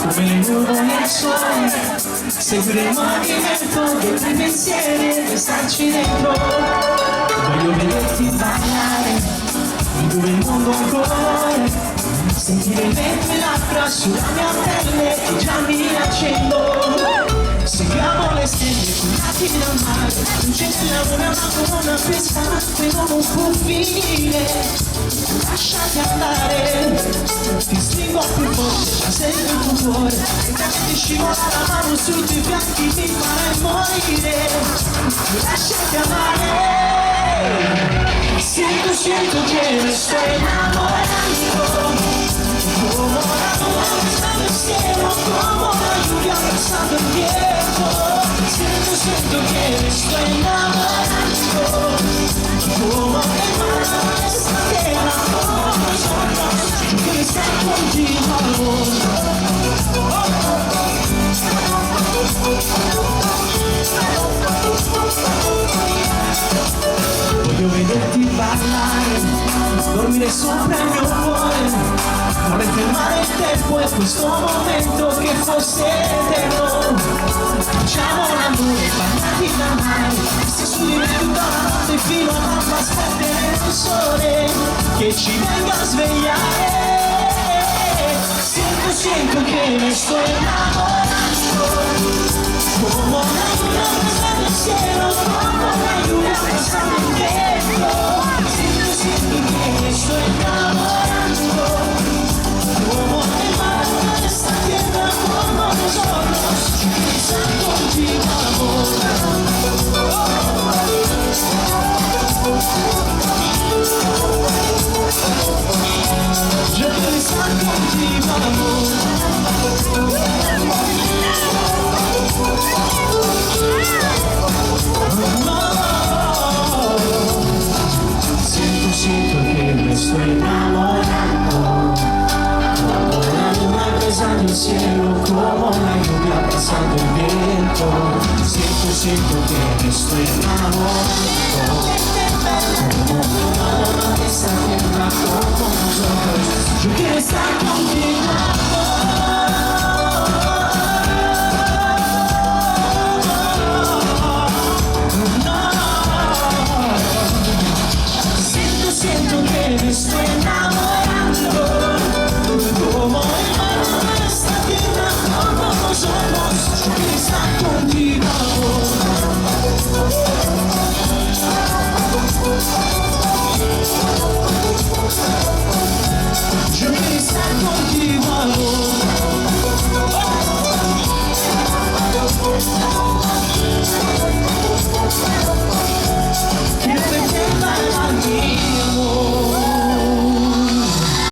Come le nuvole al sole, seguire il movimento dei tuoi pensieri e restarci dentro. Voglio vederti ballare, ridurre il mondo ancora, sentire il vento e labbra sulla mia pelle che già mi accendo. Seguiamo le stelle cullati dal mare, luciamo una colonna pesante non può finire. Lasciati andare, ti stringo più forte, già sento il tuo cuore, e ti scivola la mano sui tuoi fianchi, mi farai morire. Lasciati amare, sento che mi sto innamorando, come la luna passando il cielo, come la lluvia passando il viento. Sento che mi sto innamorando, come le mani che l'amore sono, che mi sta continuando. Voglio vederti ballare, dormire sopra il mio cuore, vorrei fermare il tempo e questo momento che fosse eterno. Facciamo l'amore bagnati dal mare, se su di me tutta la notte fino all'alba aspetteremo il sole che ci venga a svegliare. Sento che mi sto innamorando, come una luna passando il cielo, come una luna passando il vento. Sento che mi sto innamorando, como el mar en esta tierra, como nosotros, pensando contigo amor. Yo quiero estar contigo amor. Siento que me estoy enamorando, pasando el cielo, como la lluvia pasando el viento. Siento que me estoy enamorando, como una luna que se acerca como nosotros. Yo quiero estar